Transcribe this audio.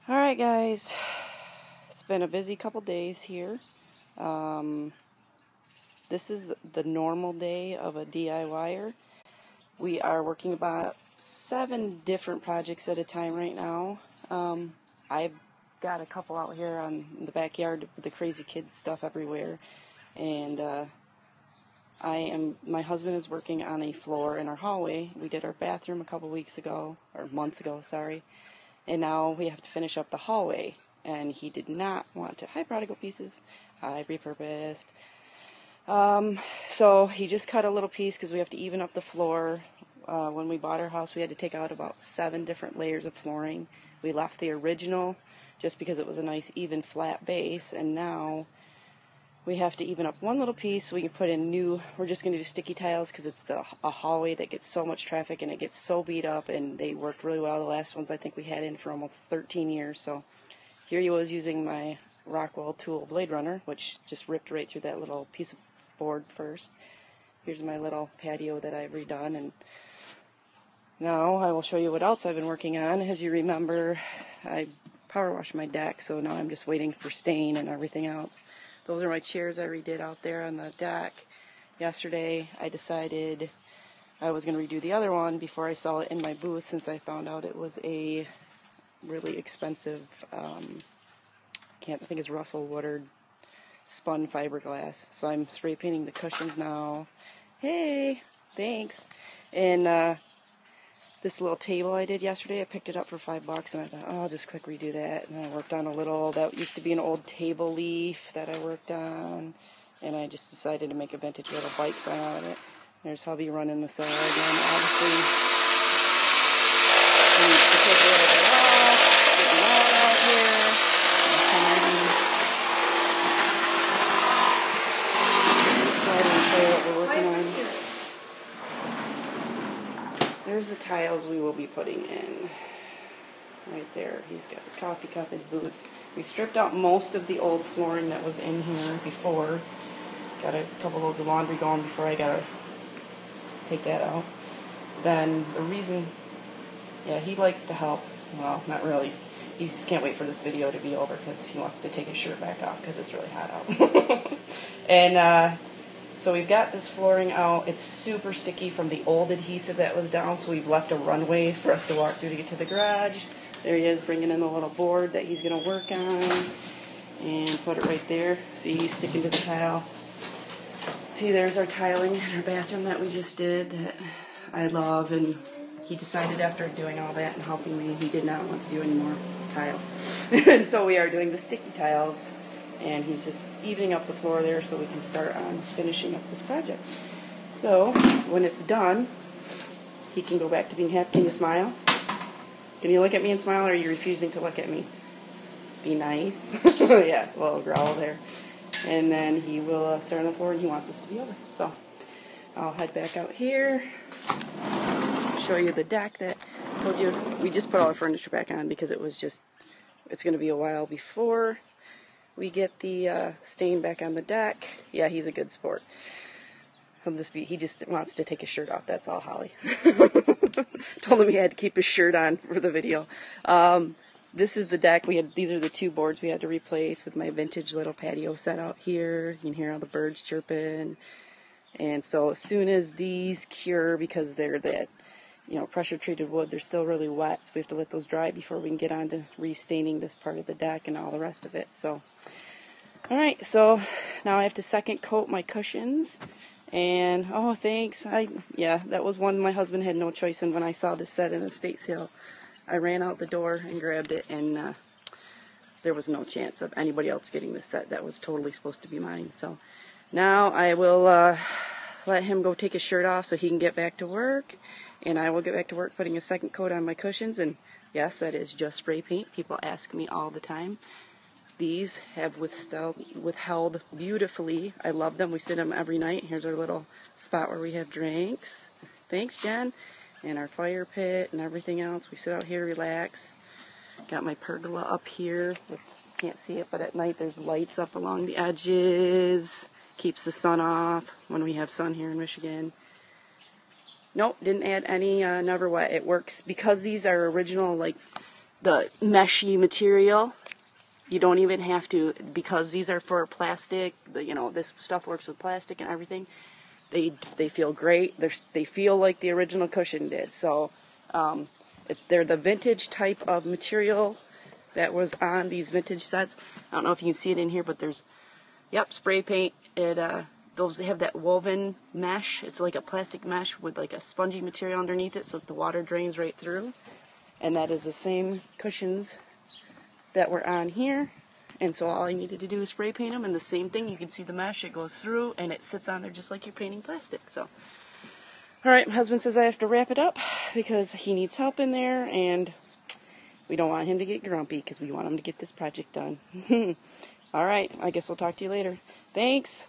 Alright guys, it's been a busy couple days here. This is the normal day of a DIYer. We are working about 7 different projects at a time right now. I've got a couple out here in the backyard with the crazy kids stuff everywhere. And my husband is working on a floor in our hallway. We did our bathroom a couple weeks ago, or months ago, sorry. And now we have to finish up the hallway. And he did not want to. Hi, Prodigal Pieces. I repurposed. So he just cut a little piece because we have to even up the floor. When we bought our house, we had to take out about 7 different layers of flooring. We left the original just because it was a nice, even, flat base. And now we have to even up one little piece so we can put in new. We're just going to do sticky tiles because it's a hallway that gets so much traffic and it gets so beat up, and they worked really well. The last ones I think we had in for almost 13 years. So here he was using my Rockwell tool Blade Runner, which just ripped right through that little piece of board first. Here's my little patio that I've redone, and now I will show you what else I've been working on. As you remember, I power washed my deck, so now I'm just waiting for stain and everything else. Those are my chairs I redid out there on the deck. Yesterday I decided I was going to redo the other one before I saw it in my booth, since I found out it was a really expensive, I think it's Russell Woodard spun fiberglass. So I'm spray painting the cushions now. Hey, thanks. And this little table I did yesterday, I picked it up for $5 and I thought, oh, I'll just quick redo that. And I worked on a little, that used to be an old table leaf that I worked on. And I just decided to make a vintage little bike sign out of it. There's hubby running the saw again. Obviously, I need to take a little bit off, get the wall out here. I'm excited to show you what we're working on. There's the tiles we will be putting in. Right there. He's got his coffee cup, his boots. We stripped out most of the old flooring that was in here before. Got a couple loads of laundry going before I gotta take that out. Then the reason, yeah, he likes to help. Well, not really. He just can't wait for this video to be over because he wants to take his shirt back off because it's really hot out. And so we've got this flooring out. It's super sticky from the old adhesive that was down, so we've left a runway for us to walk through to get to the garage. There he is, bringing in the little board that he's going to work on. And put it right there. See, he's sticking to the tile. See, there's our tiling in our bathroom that we just did that I love. And he decided after doing all that and helping me, he did not want to do any more tile. And so we are doing the sticky tiles. And he's just evening up the floor there so we can start on finishing up this project. So when it's done, he can go back to being happy. Can you smile? Can you look at me and smile, or are you refusing to look at me? Be nice. Yeah, a little growl there. And then he will start on the floor, and he wants us to be over. So I'll head back out here, show you the deck that I told you. We just put all our furniture back on because it was just, it's going to be a while before we get the stain back on the deck. Yeah, he's a good sport. He just wants to take his shirt off. That's all, Holly. Told him he had to keep his shirt on for the video. This is the deck. These are the 2 boards we had to replace with my vintage little patio set out here. You can hear all the birds chirping. And so as soon as these cure, because they're that, pressure treated wood, they're still really wet, so we have to let those dry before we can get on to restaining this part of the deck and all the rest of it. So, alright, so now I have to second coat my cushions. And, oh, thanks. Yeah, that was one my husband had no choice in. When I saw this set in a estate sale, I ran out the door and grabbed it, and there was no chance of anybody else getting this set. That was totally supposed to be mine. So now I will let him go take his shirt off so he can get back to work, and I will get back to work putting a second coat on my cushions. And yes, that is just spray paint. People ask me all the time. These have withheld beautifully. I love them. We sit them every night. Here's our little spot where we have drinks. Thanks, Jen. And our fire pit and everything else. We sit out here, relax. Got my pergola up here. You can't see it, but at night there's lights up along the edges. Keeps the sun off when we have sun here in Michigan. Nope, didn't add any Never Wet. It works because these are original, like the meshy material. You don't even have to, because these are for plastic, this stuff works with plastic and everything. They feel great. They feel like the original cushion did. So they're the vintage type of material that was on these vintage sets. I don't know if you can see it in here, but there's, spray paint. Those have that woven mesh. It's like a plastic mesh with like a spongy material underneath it, so that the water drains right through. And that is the same cushions that were on here. And so all I needed to do is spray paint them, and the same thing, you can see the mesh, it goes through, and it sits on there just like you're painting plastic. So, alright, my husband says I have to wrap it up, because he needs help in there, and we don't want him to get grumpy, because we want him to get this project done. Alright, I guess we'll talk to you later. Thanks!